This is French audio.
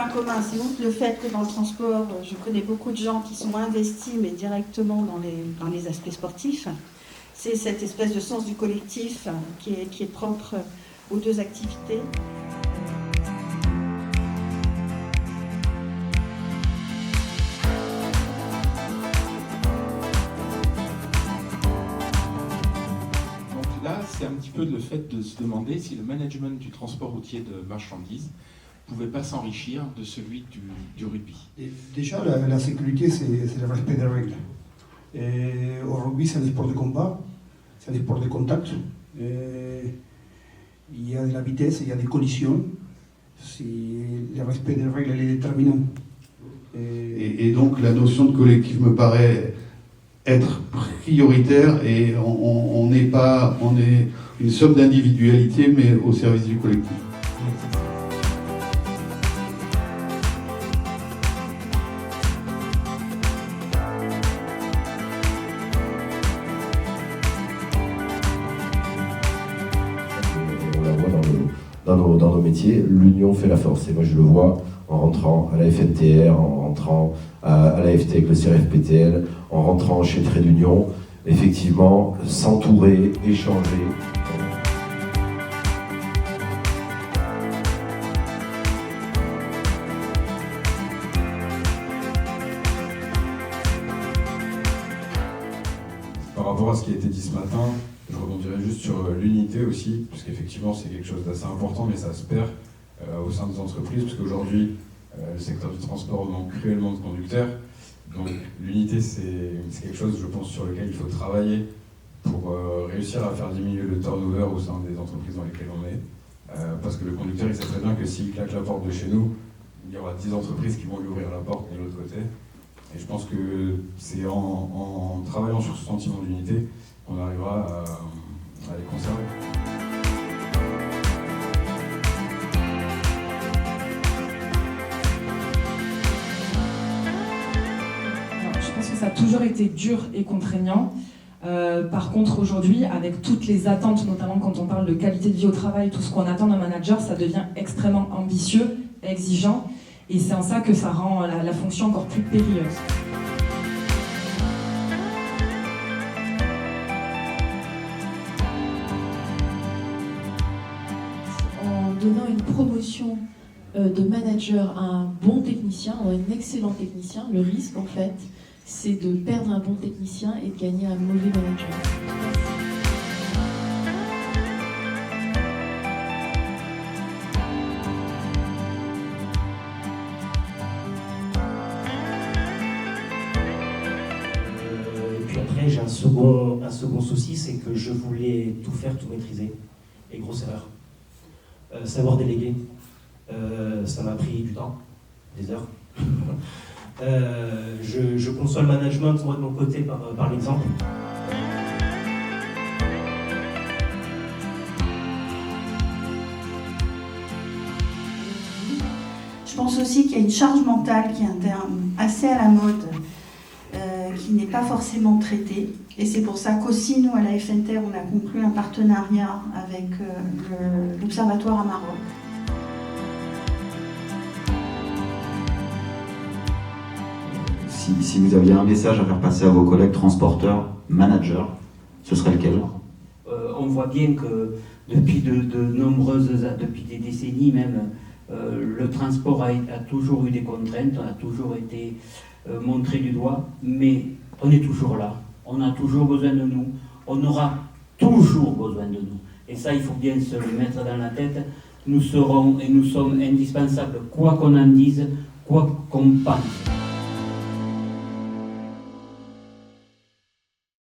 point commun, c'est outre le fait que dans le transport, je connais beaucoup de gens qui sont investis, mais directement dans les aspects sportifs. C'est cette espèce de sens du collectif qui est propre aux deux activités. Là, c'est un petit peu le fait de se demander si le management du transport routier de marchandises ne pouvait pas s'enrichir de celui du rugby. Et déjà, la sécurité, c'est le respect des règles. Et au rugby, c'est un sport de combat, c'est un sport de contact. Et il y a de la vitesse, il y a des collisions. Le respect des règles est déterminant. Et donc, la notion de collectif me paraît être prioritaire et on est une somme d'individualité mais au service du collectif. On la voit dans nos métiers, l'union fait la force et moi je le vois en rentrant à la FNTR, en rentrant à la FT avec le CRFPTL, en rentrant chez Trait d'Union, effectivement, s'entourer, échanger. Par rapport à ce qui a été dit ce matin, je rebondirai juste sur l'unité aussi, parce qu'effectivement c'est quelque chose d'assez important, mais ça se perd au sein des entreprises, parce qu'aujourd'hui, le secteur du transport manque cruellement de conducteurs. Donc l'unité, c'est quelque chose, je pense, sur lequel il faut travailler pour réussir à faire diminuer le turnover au sein des entreprises dans lesquelles on est. Parce que le conducteur, il sait très bien que s'il claque la porte de chez nous, il y aura 10 entreprises qui vont lui ouvrir la porte de l'autre côté. Et je pense que c'est en travaillant sur ce sentiment d'unité qu'on arrivera à les conserver. Je pense que ça a toujours été dur et contraignant. Par contre, aujourd'hui, avec toutes les attentes, notamment quand on parle de qualité de vie au travail, tout ce qu'on attend d'un manager, ça devient extrêmement ambitieux, exigeant, et c'est en ça que ça rend la fonction encore plus périlleuse. En donnant une promotion de manager à un bon technicien, ou un excellent technicien, le risque en fait, c'est de perdre un bon technicien et de gagner un mauvais manager. Et puis après, j'ai un second souci, c'est que je voulais tout faire, tout maîtriser. Et grosse erreur. Savoir déléguer, ça m'a pris du temps, des heures. Je conçois le management, moi de mon côté, par l'exemple. Je pense aussi qu'il y a une charge mentale qui est un terme assez à la mode, qui n'est pas forcément traité. Et c'est pour ça qu'aussi, nous, à la FNTR, on a conclu un partenariat avec l'Observatoire à Maroc. Si vous aviez un message à faire passer à vos collègues transporteurs, managers, ce serait lequel ? On voit bien que depuis depuis des décennies même, le transport a toujours eu des contraintes, a toujours été montré du doigt, mais on est toujours là, on a toujours besoin de nous, on aura toujours besoin de nous. Et ça, il faut bien se le mettre dans la tête, nous serons et nous sommes indispensables, quoi qu'on en dise, quoi qu'on pense.